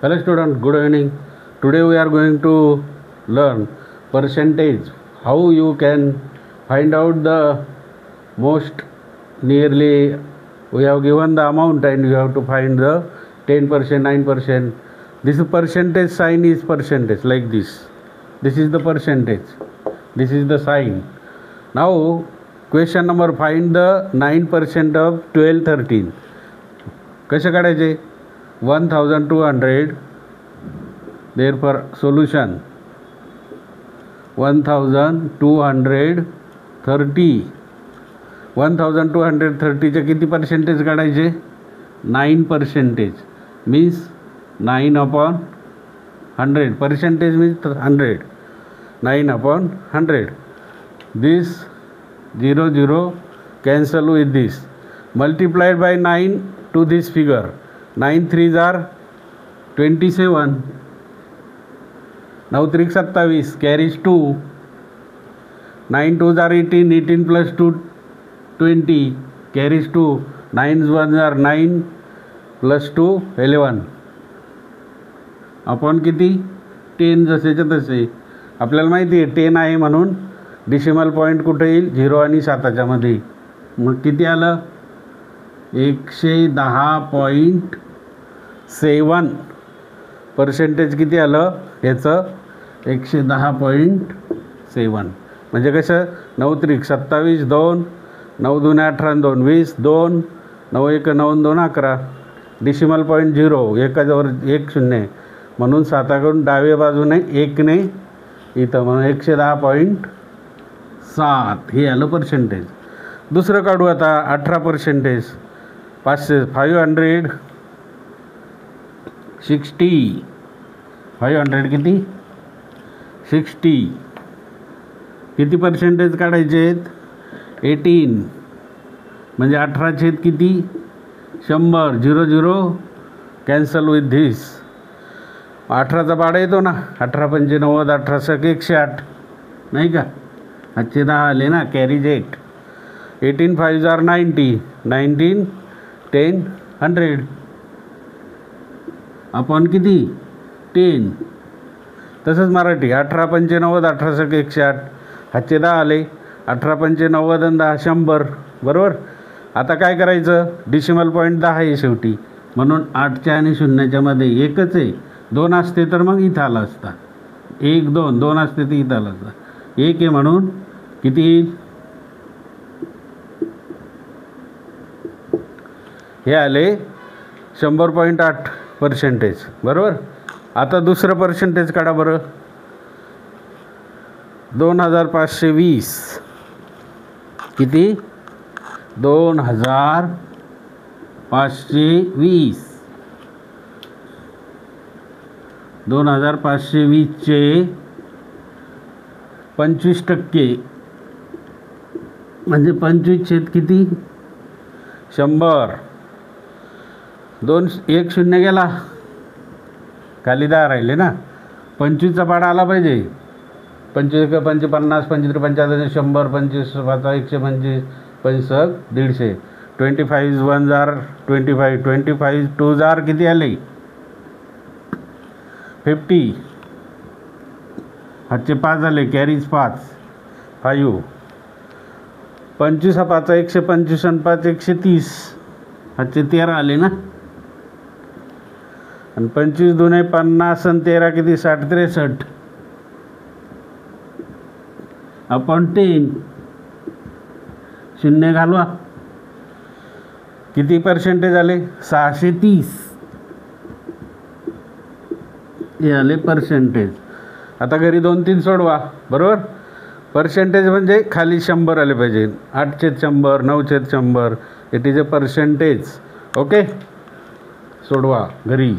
Hello students, good evening. Today we are going to learn percentage, how you can find out the most nearly. We have given the amount and you have to find the 10%, 9%. This percentage sign is percentage like this. This is the percentage. This is the sign. Now question number, find the 9% of 12, 13. कसे काढायचे? 1200. Therefore solution 1230. 1230 चे किती percentage काढायचे? 9% means 9/100. Percentage means 100. 9/100. This 0 cancel with this. Multiplied by 9 to this figure. 9 3s are 27. 9 3 27 carries 2. 9 2s are 18. 18 plus 2 20 carries 2. 9s 1s are 9 plus 2 11. आपण किती? 10 जसेच्या तसे. आपल्याला माहिती आहे 10 आहे म्हणून डिसिमल पॉईंट कुठे येईल? 0 आणि 7च्या मध्ये. मग किती आलं? 110.7. पर्सेंटेज किती आलं याचं? 110.7. म्हणजे कसं? 9 3 27 2 9 2 18 2 20 2 9 1 9 2 11. डिसिमल पॉईंट 0 एकाजवळ 1 0 म्हणून 7कडून डाव्या बाजूने 1 ने इथं म्हणून 110.7 हे आलं पर्सेंटेज. दुसरं काढू आता 18%. 500 60. 500 किती? 60. किती पर्सेंटेज काढायचे आहेत? 18. म्हणजे 18 किती? 100. 0 कॅन्सल विथ धिस. 18चा पाडा येतो ना? 18 पंचे 90, 18 सक 108 नाही का? आजचे 10 आले ना, कॅरीज 8. 18 5s are 90. 19 10 100 आपण किती? 10. तसंच मराठी 18 पंचे 90, 18 सक 108. हातचे 10 आले. 18 पंचे 90 आणि 10 100. बरोबर. आता काय करायचं? डिसिमल पॉईंट 10 आहे शेवटी म्हणून 8च्या आणि 0च्या मध्ये एकच आहे. 2 असते तर मग इथं आला असता. 1 2 2 असते तर इथं आला असता. 1 आहे म्हणून किती येईल? हे आले 100.8%. बरोबर. आता दुसरं पर्सेंटेज काढा बरं. 2520. किती? 2520. 2520 चे 25% म्हणजे 25 किती? 100. 2 1 0 गेला, खाली 10 राहिले ना. 25चा पाडा आला पाहिजे. 25 50 50 25 75 100 25 5 125 25 150. 25 1s are 25. 25 2s are किती आले? 50. हातचे 5 आले, कॅरीज 5 5. 25 5 125 आणि 5 130. हातचे 13 आले ना. आणि 25 2 50 आणि 13 किती? 60 63. आपण 10 0 घालवा. किती पर्सेंटेज आले? 630 हे आले पर्सेंटेज. आता घरी 2 3 सोडवा. बरोबर. पर्सेंटेज म्हणजे खाली 100 आले पाहिजे. 8/100 9/100 it is a percentage. Okay. सोडवा घरी.